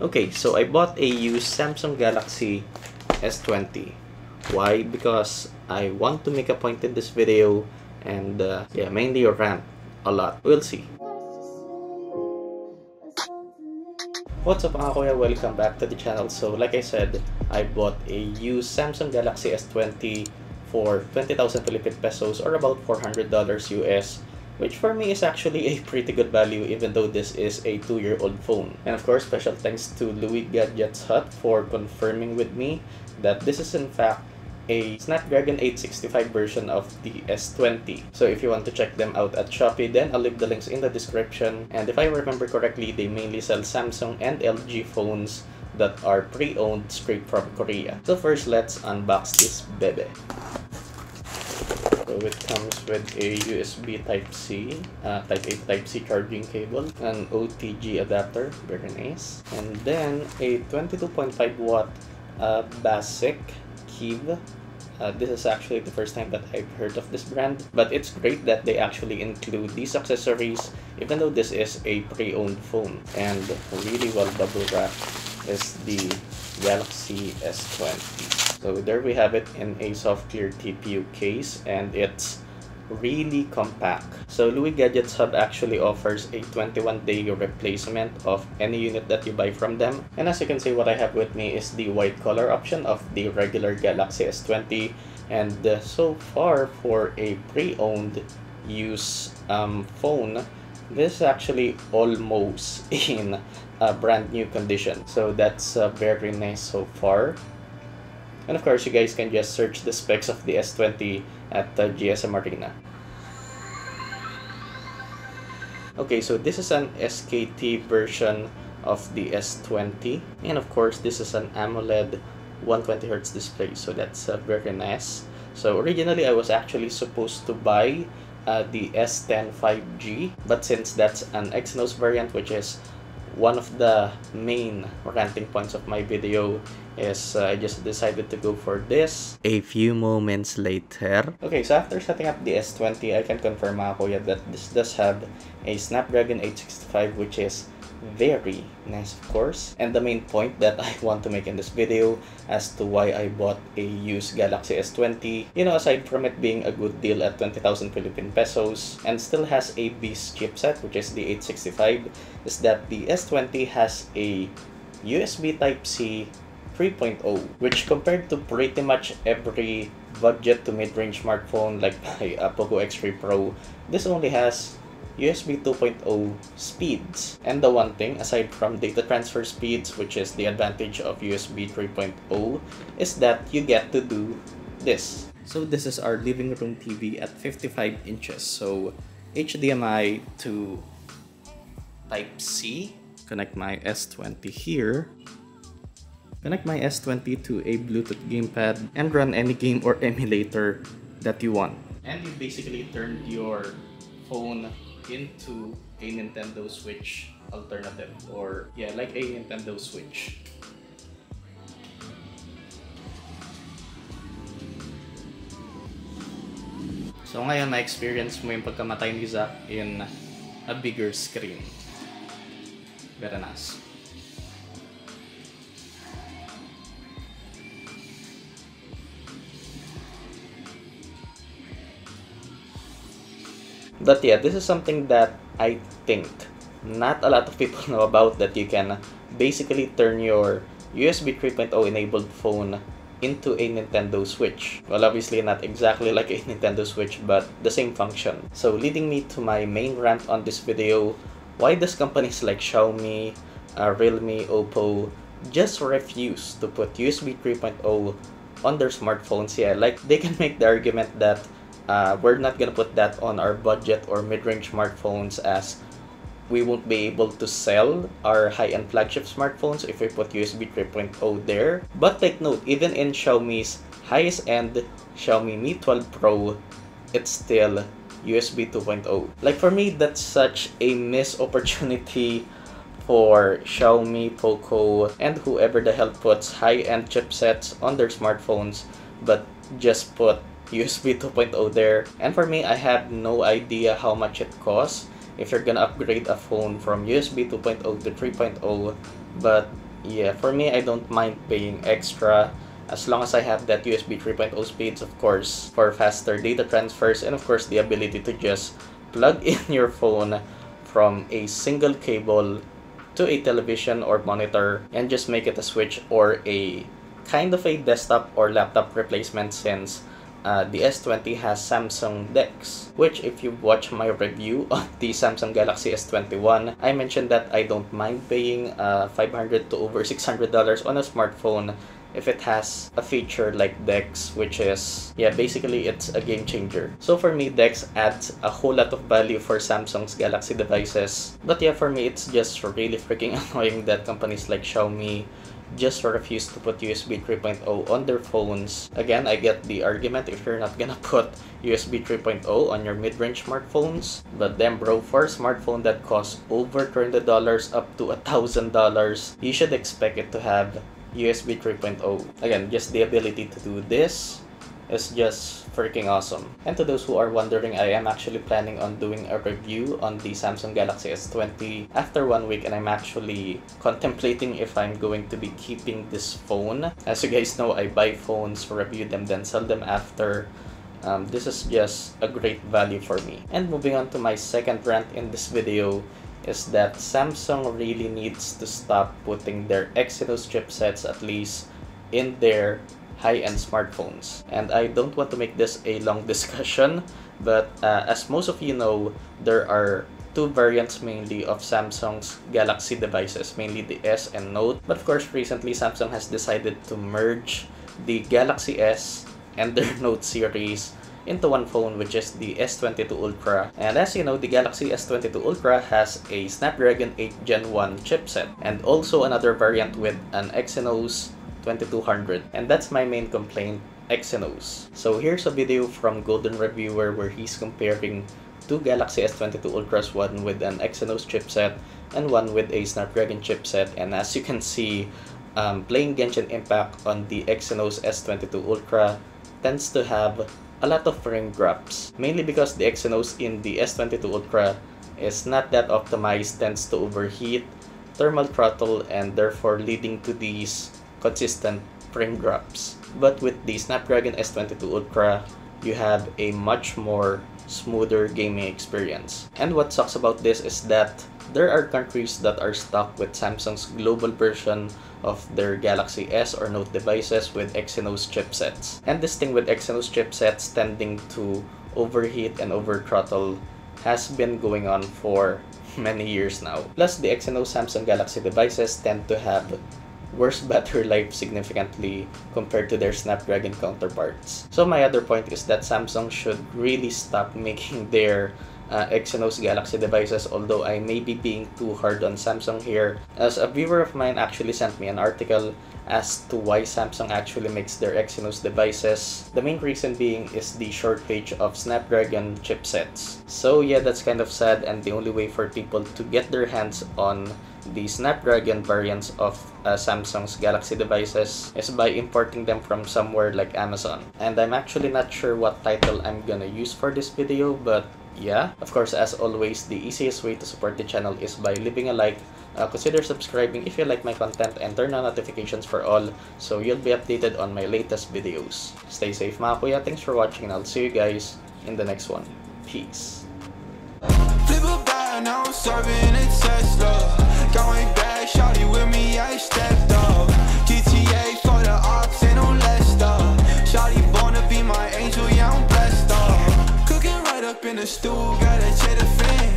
Okay, so I bought a used Samsung Galaxy S20. Why? Because I want to make a point in this video and yeah, mainly rant a lot. We'll see. What's up mga kuya? Welcome back to the channel. So like I said, I bought a used Samsung Galaxy S20 for 20,000 Philippine pesos or about $400 US, which for me is actually a pretty good value even though this is a 2-year-old phone. And of course, special thanks to Louis Gadget's Hut for confirming with me that this is in fact a Snapdragon 865 version of the S20. So if you want to check them out at Shopee, then I'll leave the links in the description. And if I remember correctly, they mainly sell Samsung and LG phones that are pre-owned straight from Korea. So first, let's unbox this bebe. So it comes with a USB Type-C, Type A Type-C charging cable, an OTG adapter, very nice, and then a 22.5 watt basic Kiev. This is actually the first time that I've heard of this brand, but it's great that they actually include these accessories even though this is a pre-owned phone. And really well bubble wrapped is the Galaxy S20. So there we have it in a soft clear TPU case, and it's really compact. So Louis Gadget's Hub actually offers a 21-day replacement of any unit that you buy from them. And as you can see, what I have with me is the white color option of the regular Galaxy S20. And so far, for a pre-owned used phone, this is actually almost in a brand new condition. So that's very nice so far. And of course, you guys can just search the specs of the S20 at the GSM Arena. Okay, so this is an SKT version of the S20. And of course, this is an AMOLED 120Hz display. So that's very nice. So originally, I was actually supposed to buy the S10 5G. But since that's an Exynos variant, which is one of the main ranting points of my video, is I just decided to go for this. A few moments later. Okay, so after setting up the S20, I can confirm mga kuya that this does have a Snapdragon 865, which is very nice, of course. And the main point that I want to make in this video as to why I bought a used Galaxy S20, you know, aside from it being a good deal at 20,000 Philippine pesos and still has a beast chipset, which is the 865, is that the S20 has a USB Type-C 3.0, which compared to pretty much every budget to mid-range smartphone like my Poco X3 Pro, this only has USB 2.0 speeds. And the one thing, aside from data transfer speeds, which is the advantage of USB 3.0, is that you get to do this. So this is our living room TV at 55 inches. So HDMI to Type-C. Connect my S20 here. Connect my S20 to a Bluetooth gamepad and run any game or emulator that you want. And you basically turned your phone into a Nintendo Switch alternative, or yeah, like a Nintendo Switch. So ngayon, na-experience mo yung pagkamatay ni Zack in a bigger screen. Very nice. But yeah, this is something that I think not a lot of people know about, that you can basically turn your USB 3.0 enabled phone into a Nintendo Switch. Well, obviously not exactly like a Nintendo Switch, but the same function. So leading me to my main rant on this video, why does companies like Xiaomi, Realme, Oppo just refuse to put USB 3.0 on their smartphones? Yeah, like they can make the argument that we're not gonna put that on our budget or mid-range smartphones as we won't be able to sell our high-end flagship smartphones if we put USB 3.0 there. But take note, even in Xiaomi's highest-end Xiaomi Mi 12 Pro, it's still USB 2.0. Like for me, that's such a missed opportunity for Xiaomi, Poco, and whoever the hell puts high-end chipsets on their smartphones, but just put USB 2.0 there. And for me, I have no idea how much it costs if you're gonna upgrade a phone from USB 2.0 to 3.0, but yeah, for me, I don't mind paying extra as long as I have that USB 3.0 speeds, of course, for faster data transfers, and of course the ability to just plug in your phone from a single cable to a television or monitor and just make it a switch or a kind of a desktop or laptop replacement, since the S20 has Samsung DeX, which if you watch my review on the Samsung Galaxy S21, I mentioned that I don't mind paying $500 to over $600 on a smartphone if it has a feature like DeX, which is, yeah, basically it's a game changer. So for me, DeX adds a whole lot of value for Samsung's Galaxy devices. But yeah, for me, it's just really freaking annoying that companies like Xiaomi just refuse to put USB 3.0 on their phones. Again, I get the argument if you're not gonna put USB 3.0 on your mid-range smartphones, but then bro, for a smartphone that costs over $200 up to $1,000, you should expect it to have USB 3.0. Again, just the ability to do this is just freaking awesome. And to those who are wondering, I am actually planning on doing a review on the Samsung Galaxy S20 after 1 week, and I'm actually contemplating if I'm going to be keeping this phone. As you guys know, I buy phones, review them, then sell them after. This is just a great value for me. And moving on to my second rant in this video is that Samsung really needs to stop putting their Exynos chipsets, at least in their high-end smartphones. And I don't want to make this a long discussion, but as most of you know, there are two variants mainly of Samsung's Galaxy devices, mainly the S and Note. But of course, recently Samsung has decided to merge the Galaxy S and their Note series into one phone, which is the S22 Ultra. And as you know, the Galaxy S22 Ultra has a Snapdragon 8 Gen 1 chipset, and also another variant with an Exynos 2200. And that's my main complaint, Exynos. So here's a video from Golden Reviewer where he's comparing two Galaxy S22 Ultras, one with an Exynos chipset and one with a Snapdragon chipset. And as you can see, playing Genshin Impact on the Exynos S22 Ultra tends to have a lot of frame drops, mainly because the Exynos in the S22 Ultra is not that optimized, tends to overheat, thermal throttle, and therefore leading to these consistent frame drops. But with the Snapdragon S22 Ultra, you have a much more smoother gaming experience. And what sucks about this is that there are countries that are stuck with Samsung's global version of their Galaxy S or Note devices with Exynos chipsets. And this thing with Exynos chipsets tending to overheat and overthrottle has been going on for many years now. Plus, the Exynos Samsung Galaxy devices tend to have worse battery life significantly compared to their Snapdragon counterparts. So my other point is that Samsung should really stop making their Exynos Galaxy devices, although I may be being too hard on Samsung here, as a viewer of mine actually sent me an article as to why Samsung actually makes their Exynos devices. The main reason being is the shortage of Snapdragon chipsets. So yeah, that's kind of sad, and the only way for people to get their hands on the Snapdragon variants of Samsung's Galaxy devices is by importing them from somewhere like Amazon. And I'm actually not sure what title I'm gonna use for this video, but yeah, of course, as always, the easiest way to support the channel is by leaving a like. Consider subscribing if you like my content, and turn on notifications for all so you'll be updated on my latest videos. Stay safe mga kuya, thanks for watching, and I'll see you guys in the next one. Peace. Now I'm serving a Tesla. Going back, shawty with me, I stepped up. GTA for the ops and I'm less up. Shawty born to be my angel, yeah, I'm blessed up. Cooking right up in the stew, gotta check the fan.